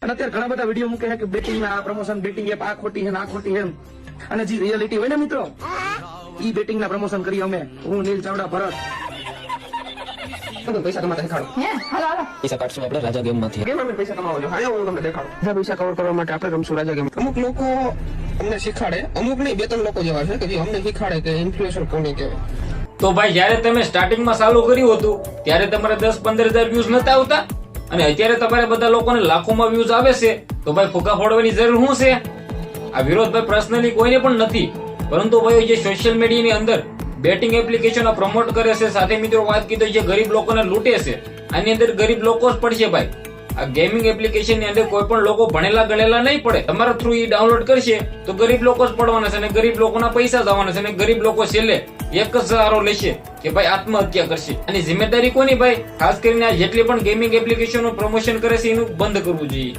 અને અત્યારે ઘણા બધા વિડીયો મૂકે છે કે બેટિંગ ના પ્રમોશન, બેટિંગ એપ આ ખોટી છે ને આ ખોટી છે. અને જે રિયાલિટી હોય ને મિત્રો, ઈ બેટિંગ ના પ્રમોશન કરીએ અમે. હું નીલ ચાવડા ભરત. પૈસા કમાતા શીખાડો. પૈસા કાઢશું આપણે રાજા ગેમ માંથી. કેમ અમે પૈસા કમાવો છો? હા, હું તમને દેખાડું. બધા પૈસા કવર કરવા માટે આપણે રમશું રાજા ગેમ. અમુક લોકો અમને શીખાડે, અમુક નહીં, 2-3 લોકો જેવા છે કે જે અમને શીખાડે કે ઇન્ફ્લુએન્સર કોને કહેવાય. તો ભાઈ જયારે તમે સ્ટાર્ટિંગમાં ચાલુ કર્યું હતું ત્યારે તમારે 10-15 હજાર વ્યૂઝ નતા આવતા, અને અત્યારે તમારે બધા લોકોને લાખોમાં વ્યૂઝ આવે છે, તો ભાઈ ફૂકા ફોડવાની જરૂર શું છે? આ વિરોધ ભાઈ પર્સનલી કોઈને પણ નથી, પરંતુ ભાઈ જે સોશિયલ મીડિયાની અંદર બેટિંગ એપ્લિકેશનો પ્રમોટ કરે છે, સાથે મિત્રો વાત કીધો જે ગરીબ લોકોને લૂંટે છે, આની અંદર ગરીબ લોકો જ પડશે ભાઈ. આ ગેમિંગ એપ્લિકેશન ની અંદર કોઈ પણ લોકો ભણેલા ગણેલા નહીં પડે. તમારા થ્રુ ઈ ડાઉનલોડ કરશે તો ગરીબ લોકો જ પડવાના છે, અને ગરીબ લોકોના પૈસા જવાના છે, અને ગરીબ લોકો છેલ્લે એક જ સહારો લેશે કે ભાઈ આત્મહત્યા કરશે. આની જિમ્મેદારી કોની ભાઈ? ખાસ કરીને આ જેટલી પણ ગેમિંગ એપ્લિકેશનો પ્રમોશન કરે છે એનું બંધ કરવું જોઈએ.